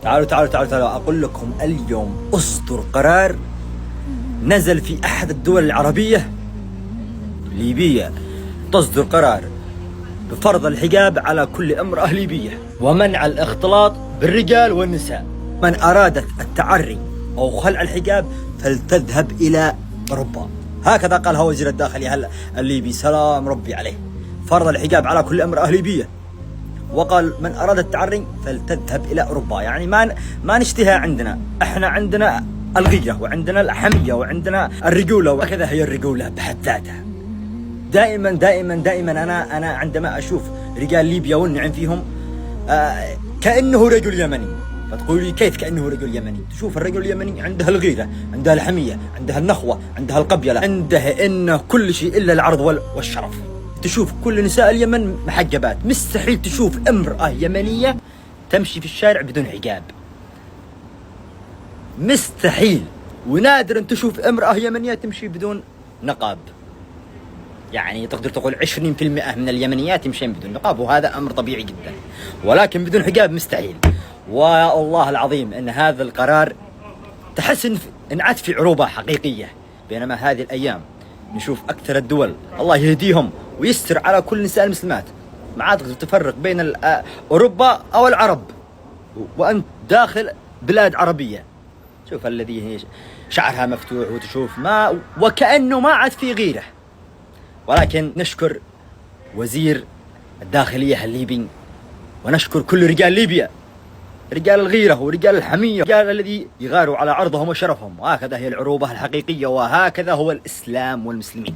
تعالوا أقول لكم اليوم أصدر قرار نزل في أحد الدول العربية ليبية. تصدر قرار بفرض الحجاب على كل امرأة ليبية ومنع الاختلاط بالرجال والنساء. من أرادت التعري أو خلع الحجاب فلتذهب إلى أوروبا. هكذا قالها وزير الداخلية الليبي سلام ربي عليه. فرض الحجاب على كل امرأة ليبية وقال من أراد التعري فلتذهب إلى أوروبا. يعني ما نشتهى عندنا، احنا عندنا الغيرة وعندنا الحمية وعندنا الرجولة، وكذا هي الرجولة بحد ذاتها. دائما أنا عندما أشوف رجال ليبيا والنعم فيهم كأنه رجل يمني. فتقول لي كيف كأنه رجل يمني؟ تشوف الرجل اليمني عنده الغيرة، عنده الحمية، عنده النخوة، عنده القبيلة، عنده إنه كل شيء إلا العرض والشرف. تشوف كل نساء اليمن محجبات، مستحيل تشوف امرأة يمنية تمشي في الشارع بدون حجاب، مستحيل. ونادر أن تشوف امرأة يمنية تمشي بدون نقاب. يعني تقدر تقول 20% من اليمنيات يمشين بدون نقاب، وهذا أمر طبيعي جدا، ولكن بدون حجاب مستحيل. والله العظيم أن هذا القرار تحس إن عاد في عروبة حقيقية. بينما هذه الأيام نشوف أكثر الدول الله يهديهم ويستر على كل نساء المسلمات، ما عاد تقدر تفرق بين أوروبا أو العرب وأنت داخل بلاد عربية. شوف الذي هي شعرها مفتوح وتشوف وكأنه ما عاد في غيره. ولكن نشكر وزير الداخلية الليبي ونشكر كل رجال ليبيا، رجال الغيرة ورجال الحمية، رجال الذي يغاروا على عرضهم وشرفهم. وهكذا هي العروبة الحقيقية، وهكذا هو الإسلام والمسلمين.